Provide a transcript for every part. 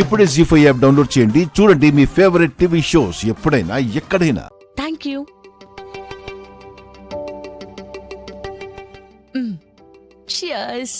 ఇప్పుడే జీ5 app download చేయండి. చూడండి మీ ఫేవరెట్ టీవీ షోస్ ఎప్పుడైనా ఎక్కడైనా. Thank you. Cheers.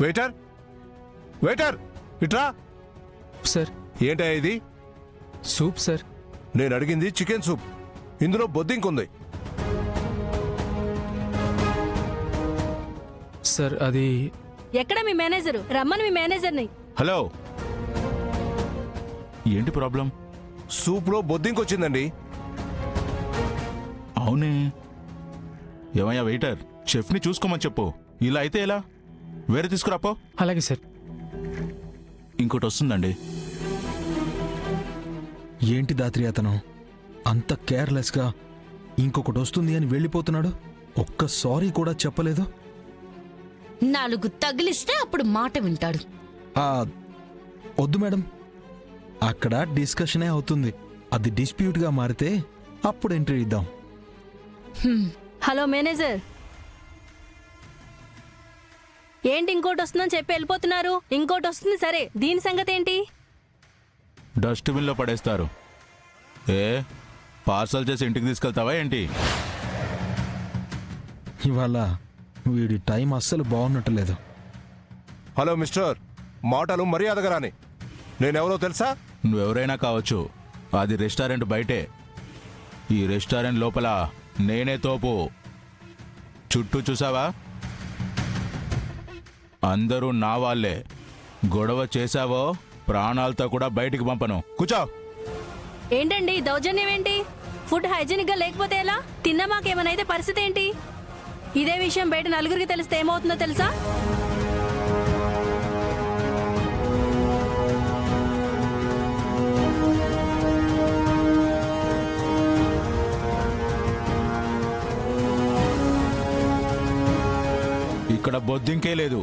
Waiter, waiter, ఇట్రా. సార్, ఏంటా ఇది? Soup sir. నేను అడిగింది చికెన్ సూప్. ఇందులో బొద్దింకుంది. సార్ అది ఎక్కడ మీ మేనేజరు? రమ్మని మీ మేనేజర్ని. హలో, ఏంటి ప్రాబ్లం? సూప్లో బొద్దింకొచ్చిందండి. అవునే. ఏమయ్యా వెయిటర్, షెఫ్ని చూసుకోమని చెప్పు. ఇలా అయితే ఎలా? వేరే తీసుకురాపో. అలాగే సార్. ఇంకోటి వస్తుందండి. ఏంటి దాత్రి అతను అంత కేర్లెస్గా ఇంకొకటి వస్తుంది అని వెళ్ళిపోతున్నాడు? ఒక్క సారీ కూడా చెప్పలేదు. 4 తగిలిస్తే అప్పుడు మాట వింటాడు. వద్దు మేడం, అక్కడ డిస్కషనే అవుతుంది. అది డిస్ప్యూట్గా మారితే అప్పుడు ఎంట్రీ ఇద్దాం. హలో మేనేజర్, ఏంటి ఇంకోటి వస్తుందని చెప్పి వెళ్ళిపోతున్నారు? ఇంకోటి వస్తుంది సరే, దీని సంగతి ఏంటి? డస్ట్బిన్లో పడేస్తారు. ఏ పార్సల్ చేసి ఇంటికి తీసుకెళ్తావా ఏంటి? ఇవాళ వీడి టైం అస్సలు బాగున్నట్లేదు. హలో మిస్టర్, మాటలు మర్యాదగా రాని. నేనెవరో తెలుసా? నువ్వెవరైనా కావచ్చు, అది రెస్టారెంట్ బయటే. ఈ రెస్టారెంట్ లోపల నేనే తోపు. చుట్టూ చూసావా? అందరూ నా వాళ్ళే. గొడవ చేశావో ప్రాణాలతో కూడా బయటికి పంపను. కూర్చో. ఏంటండి దౌర్జన్యం ఏంటి? ఫుడ్ హైజీనిక్ గా లేకపోతే ఎలా? తిన్నా మాకేమైనా పరిస్థితి ఏంటి? ఇదే విషయం బయట నలుగురికి తెలిస్తే ఏమవుతుందో తెలుసా? ఇక్కడ బొద్దింకే లేదు.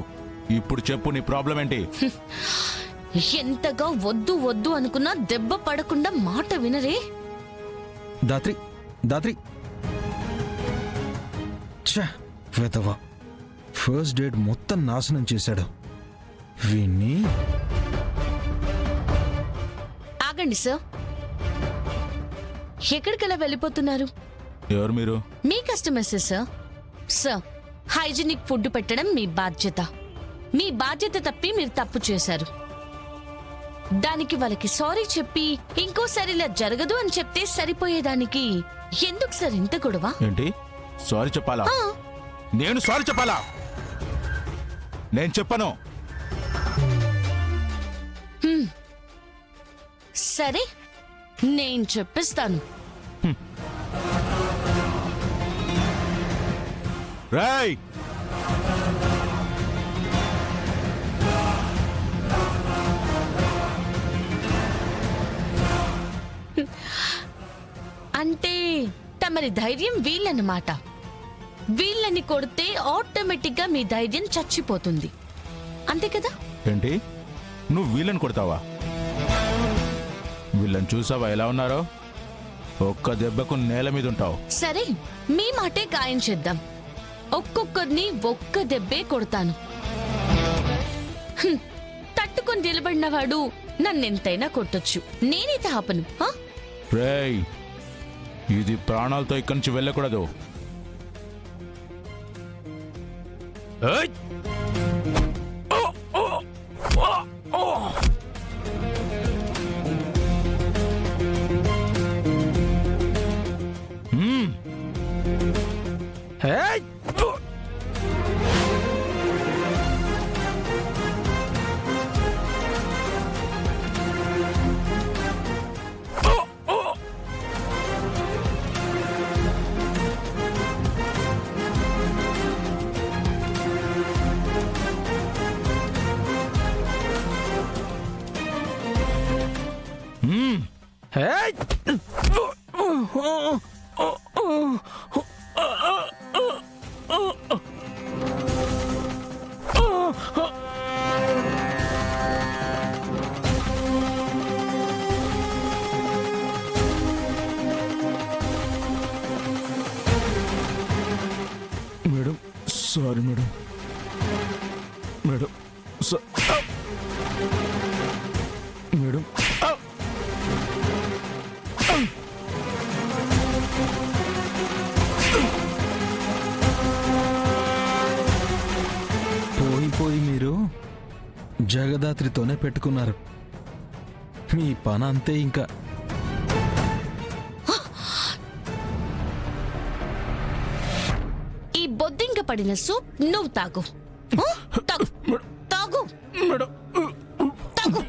ఇప్పుడు చెప్పు, నీ ప్రాబ్లం ఏంటి? ఎంతగా వద్దు వద్దు అనుకున్నా దెబ్బ పడకుండా మాట వినరే. దాత్రి, దాత్రి, వెతవా ఫస్ట్ డేట్ మొత్తం నాశనం చేశాడు. వీణ్ణి ఆగండి సార్, ఎక్కడికలా వెళ్ళిపోతున్నారు? ఎవరు మీరు? మీ customers sir. Sir, hygienic food పెట్టడం మీ బాధ్యత. మీ బాధ్యత తప్పి మీరు తప్పు చేశారు. దానికి వాళ్ళకి సారీ చెప్పి ఇంకోసారి ఇలా జరగదు అని చెప్తే సరిపోయేదానికి ఎందుకు సార్ ఇంత గొడవ? ఏంటి సారీ చెప్పాలా? నేను సారీ చెప్పాలా? నేను చెప్పను. సరే, నేను చెప్పిస్తాను. రేయ్, అంటే తమరి ధైర్యం వీళ్ళన్నమాట. వీళ్ళని కొడితే ఆటోమేటిక్ గా మీ ధైర్యం చచ్చిపోతుంది. అంతే కదా? ఏంటి నువ్వు వీళ్ళని కొడతావా? వీళ్ళని చూసావా ఎలా ఉన్నారో? ఒక్క దెబ్బకు నేల మీద ఉంటావు. సరే, మీ మాటే ఖాయం చేద్దాం. ఒక్కొక్కరిని ఒక్క దెబ్బే కొడతాను. తట్టుకొని నిలబడినవాడు నన్నెంతైనా కొట్టొచ్చు. నేనైతే ఆపను. రేయ్, ఇది ప్రాణాలతో ఇక్కడి నుంచి వెళ్ళకూడదు. ఏయ్! ఏయ్! ఏయ్! Madam, sorry madam. Madam, madam. పోయి మీరు జగదాత్రితోనే పెట్టుకున్నారు. మీ పని అంతే ఇంకా. ఈ బొద్దింక పడిన సూప్ నువ్వు తాగు. తాగు, తాగు, తాగు.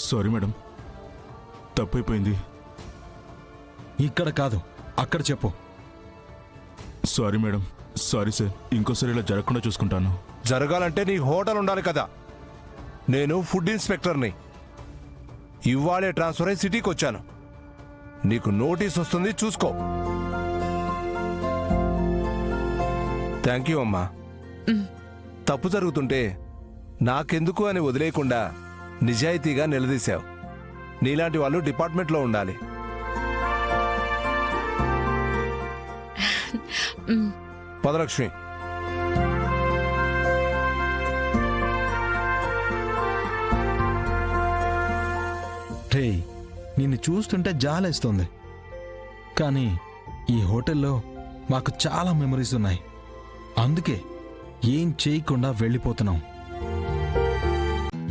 సారీ మేడం, తప్పైపోయింది. ఇక్కడ కాదు, అక్కడ చెప్పు. Sorry madam, sorry sir. ఇంకోసారి ఇలా జరగకుండా చూసుకుంటాను. జరగాలంటే నీ హోటల్ ఉండాలి కదా. నేను ఫుడ్ ఇన్స్పెక్టర్ని. ఇవాళే ట్రాన్స్ఫర్ అయి సిటీకి వచ్చాను. నీకు నోటీస్ వస్తుంది, చూసుకో. థ్యాంక్ యూ అమ్మా. తప్పు జరుగుతుంటే నాకెందుకు అని వదిలేయకుండా నిజాయితీగా నిలదీశావు. నీలాంటి వాళ్ళు డిపార్ట్మెంట్లో ఉండాలి. పదలక్ష్మి, రేయ్, నిన్ను చూస్తుంటే జాలేస్తుంది. కానీ ఈ హోటల్లో మాకు చాలా మెమరీస్ ఉన్నాయి. అందుకే ఏం చేయకుండా వెళ్ళిపోతున్నాం.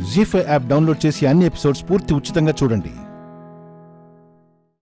జీ5 యాప్ డౌన్లోడ్ చేసి అన్ని ఎపిసోడ్స్ పూర్తి ఉచితంగా చూడండి.